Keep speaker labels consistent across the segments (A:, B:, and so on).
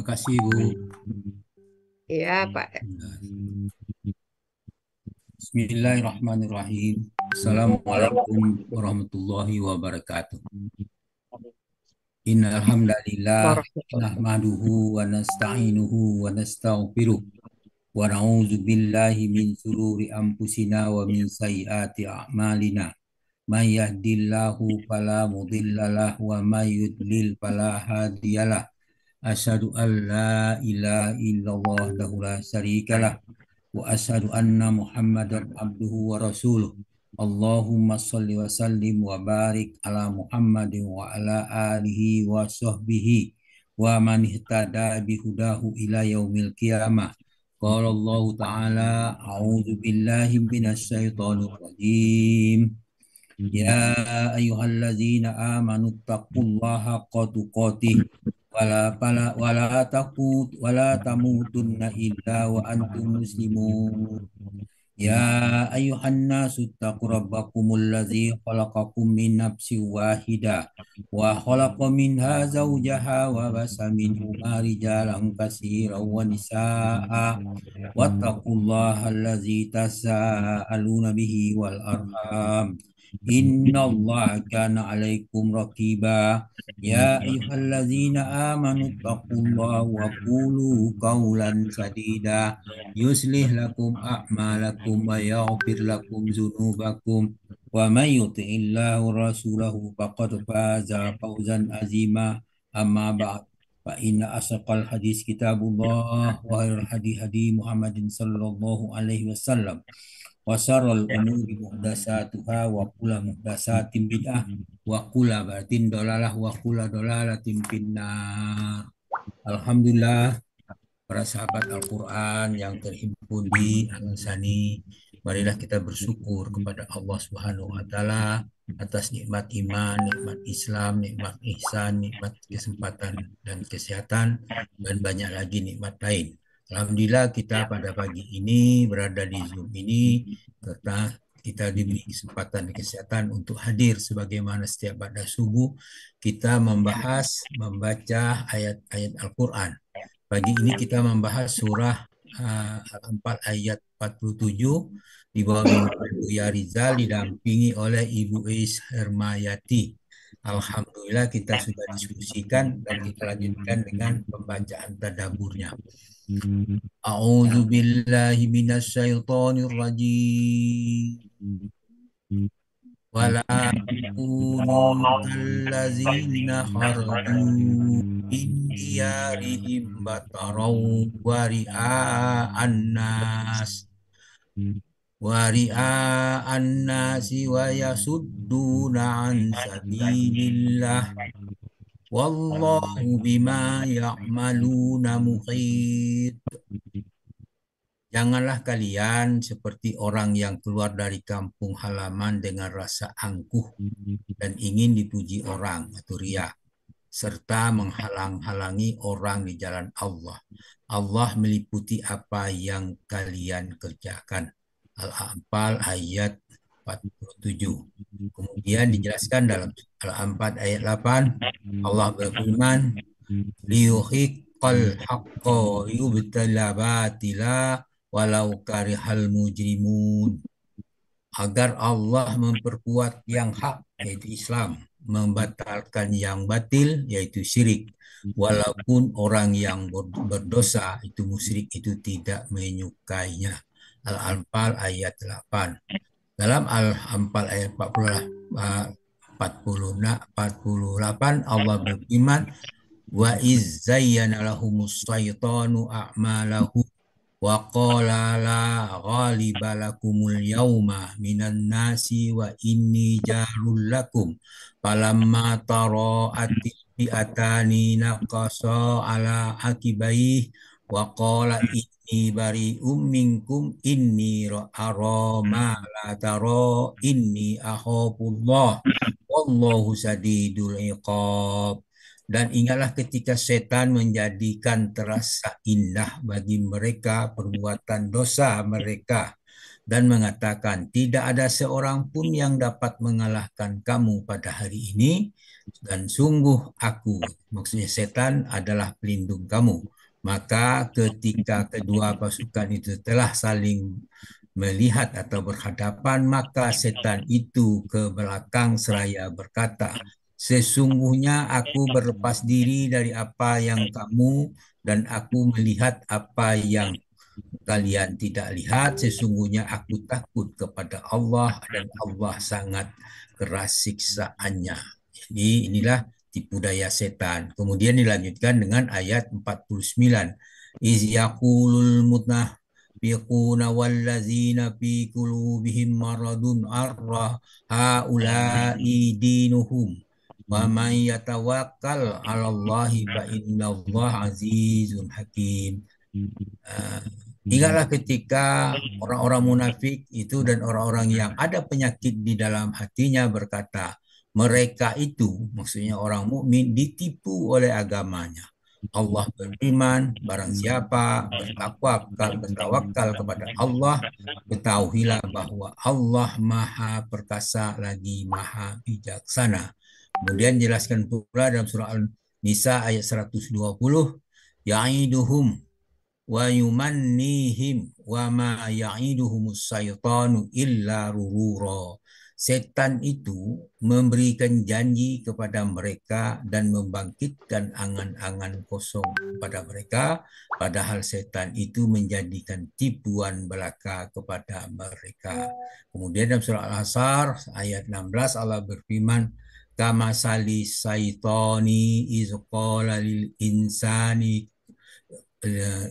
A: kasih, Bu.
B: Iya, Pak.
A: Bismillahirrahmanirrahim. Assalamualaikum warahmatullahi wabarakatuh. Innal hamdalillah
B: Warahmatullahi.
A: nahmaduhu wa nasta'inuhu wa nastaghfiruh wa na'udzu billahi min shururi anfusina wa min sayyiati a'malina. May yahdihillahu fala mudhillalah wa may yudlil fala hadiyalah. Asyhadu an la ilaha illallah wahdahu la syarikalah wa asyhadu anna Muhammadan abduhu wa rasuluh. Allahumma shalli wa sallim wa barik ala Muhammadin wa ala alihi wa sahbihi wa man ihtada bihudahu ila yaumil qiyamah. Qala Allah Ta'ala, a'udzu billahi minasy syaithanir rajim. Ya ayyuhalladzina amanu taqullaha haqqa tuqatih wala tamutunna illa wa antum muslimun. Ya ayuhan nasu taqu rabbakumul ladzi khalaqakum min nafsin wahidah wa khalaqa minha zawjaha wa basa minhuma rijalan katsiran wa nisaa'a wattaqullaha allazi tasaaluna bihi wal arham innallaha kana 'alaikum raqiba. Ya ayyuhalladzina amanu taqullaha wa qulu qawlan sadida yuslih lakum a'malakum wa yaghfir lakum dzunubakum wa may yuti'illahu rasulahu faqad faza fawzan azima. Amma ba'd, fa inna asqal hadis kitabullah wa khairul hadi hadi Muhammadin sallallahu alaihi wasallam wa syarrul umuri muhdatsatuha wa kullu muhdatsatin bid'ah wa kullu bid'atin dalalah wa kullu dalalatin finnar. Alhamdulillah, para sahabat Al-Quran yang terhimpun di Al-Ansani, marilah kita bersyukur kepada Allah Subhanahu wa Ta'ala atas nikmat iman, nikmat Islam, nikmat ihsan, nikmat kesempatan dan kesehatan, dan banyak lagi nikmat lain. Alhamdulillah, kita pada pagi ini berada di Zoom ini karena kita diberi kesempatan dan kesehatan untuk hadir sebagaimana setiap pada subuh kita membaca ayat-ayat Al-Quran. Pagi ini kita membahas surah Al-Anfal ayat 47 di bawah bimbingan Buya Rizal didampingi oleh Ibu Is Hermayati. Alhamdulillah kita sudah diskusikan dan kita lanjutkan dengan pembacaan tadaburnya. A'udzu billahi minasyaitonir rajim. Wala takunu kallazina kharaju min diyarihim batarau wari'a annasi wa yasudduna an sabilillah wallahu bima ya'maluna muhit. Janganlah kalian seperti orang yang keluar dari kampung halaman dengan rasa angkuh dan ingin dipuji orang atau riya, serta menghalang-halangi orang di jalan Allah. Allah meliputi apa yang kalian kerjakan. Al-Anfal ayat 47. Kemudian dijelaskan dalam Al-Anfal ayat 8, Allah berfirman, liyuhiqqal haqqa yubtala batila walau karihal mujrimun. Agar Allah memperkuat yang hak, yaitu Islam, membatalkan yang batil, yaitu syirik. Walaupun orang yang berdosa, itu musyrik, itu tidak menyukainya. Al-Anfal ayat 8. Dalam Al-Anfal ayat 48, Allah berfirman, wa izzayyana lahumus syaitanu a'malahu wa qala la ghaliba lakumul yawma minan nasi wa inni jarul lakum falamma tara'ati fi'atani naqasa ala akibaih wa qala inni bari'um minkum inni ara ma la tara inni akhafullah wallahu sadidul iqab. Dan ingatlah ketika setan menjadikan terasa indah bagi mereka perbuatan dosa mereka dan mengatakan, tidak ada seorang pun yang dapat mengalahkan kamu pada hari ini. Dan sungguh aku, maksudnya setan adalah pelindung kamu. Maka ketika kedua pasukan itu telah saling melihat atau berhadapan, maka setan itu ke belakang seraya berkata, sesungguhnya aku berlepas diri dari apa yang kamu dan aku melihat apa yang kalian tidak lihat. Sesungguhnya aku takut kepada Allah dan Allah sangat keras siksaannya. Jadi inilah tipu daya setan. Kemudian dilanjutkan dengan ayat 49. Iz yaqulul mutnafiquna wallazina fi qulubihim maradun arra haula'i dinuhum wa man yatawakkal 'ala Allahi fa innallaha azizun hakim. Uh, Ingatlah ketika orang-orang munafik itu dan orang-orang yang ada penyakit di dalam hatinya berkata, mereka itu, maksudnya orang mukmin, ditipu oleh agamanya. Allah berfirman, barang siapa bertawakal kepada Allah, ketahuilah bahwa Allah Maha Perkasa lagi Maha Bijaksana. Kemudian jelaskan pula dalam surah An-Nisa ayat 120, ya'iduhum wa yumannihim wa ma ya'iduhumus syaitanu illa rurura. Setan itu memberikan janji kepada mereka dan membangkitkan angan-angan kosong kepada mereka, padahal setan itu menjadikan tipuan belaka kepada mereka. Kemudian dalam surah Al-Asr ayat 16 Allah berfirman, kama sali syaitani izqala lil insani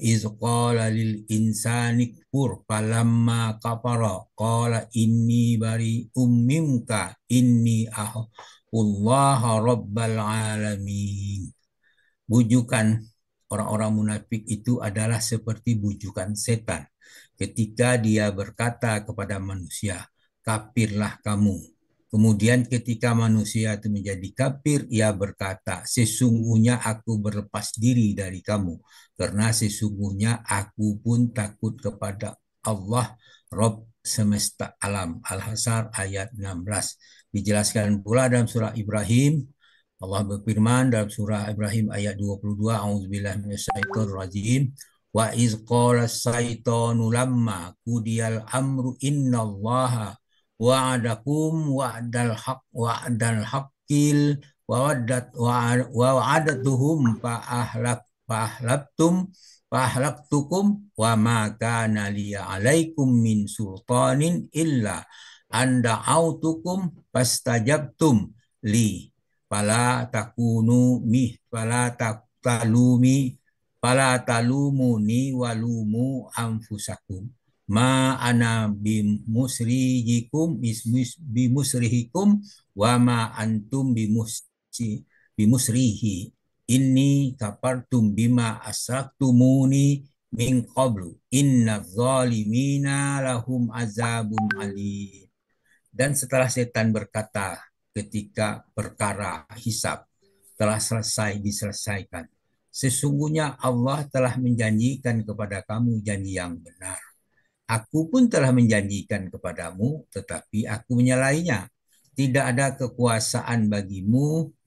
A: iz qala lil insani kfur falamma kafara qala inni bari'um minka inni ahullaha rabbal alamin. Bujukan orang-orang munafik itu adalah seperti bujukan setan ketika dia berkata kepada manusia, kafirlah kamu. Kemudian ketika manusia itu menjadi kafir, ia berkata, sesungguhnya aku berlepas diri dari kamu, karena sesungguhnya aku pun takut kepada Allah, Rabb semesta alam. Al-Hasr ayat 16. Dijelaskan pula dalam surah Ibrahim, Allah berfirman dalam surah Ibrahim ayat 22, A'udzubillahi minasyaitonir rajim. Wa iz qala syaitanu lamma qudiyal amru innallaha wa'adakum wa'dal haqqil wa'adatuhum fa'ahlaktukum wa ma kana liya alaikum min sultanin illa anda autukum fastajabtum li fala takunu fala talumi fala talumuni walumu anfusakum ma ana bimusrihikum wa ma antum bimusrihi inni kafartum bima asraktumuni min qablu inna zalimina lahum azabun alim. Dan setelah setan berkata ketika perkara hisab telah diselesaikan, sesungguhnya Allah telah menjanjikan kepada kamu janji yang benar. Aku pun telah menjanjikan kepadamu, tetapi aku menyalahinya. Tidak ada kekuasaan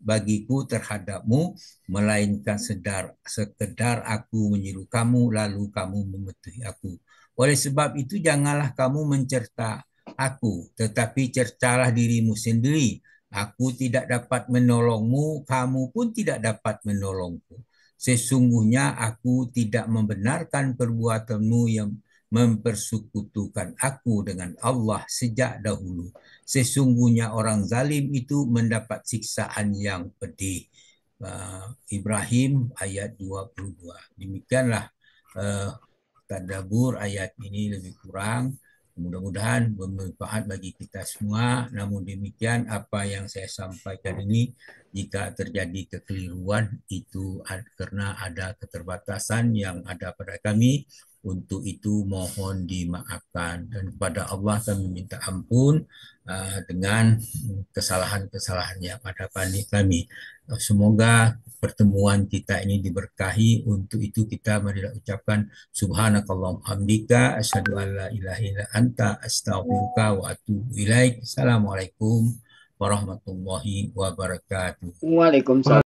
A: bagiku terhadapmu, melainkan sekedar aku menyuruh kamu, lalu kamu mematuhi aku. Oleh sebab itu, janganlah kamu mencerca aku, tetapi cercalah dirimu sendiri. Aku tidak dapat menolongmu, kamu pun tidak dapat menolongku. Sesungguhnya aku tidak membenarkan perbuatanmu yang mempersekutukan aku dengan Allah sejak dahulu. Sesungguhnya orang zalim itu mendapat siksaan yang pedih. Ibrahim ayat 22. Demikianlah tadabbur ayat ini lebih kurang. Mudah-mudahan bermanfaat bagi kita semua. Namun demikian apa yang saya sampaikan ini jika terjadi kekeliruan itu karena ada keterbatasan yang ada pada kami. Untuk itu mohon dimaafkan dan kepada Allah kami minta ampun dengan kesalahan-kesalahan yang ada pada kami. Semoga pertemuan kita ini diberkahi. Untuk itu kita marilah ucapkan subhanakallahumma hamdika asyhadu an la ilaha illa anta astaghfiruka wa atubu ilaik. Assalamualaikum warahmatullahi wabarakatuh.
B: Waalaikumsalam.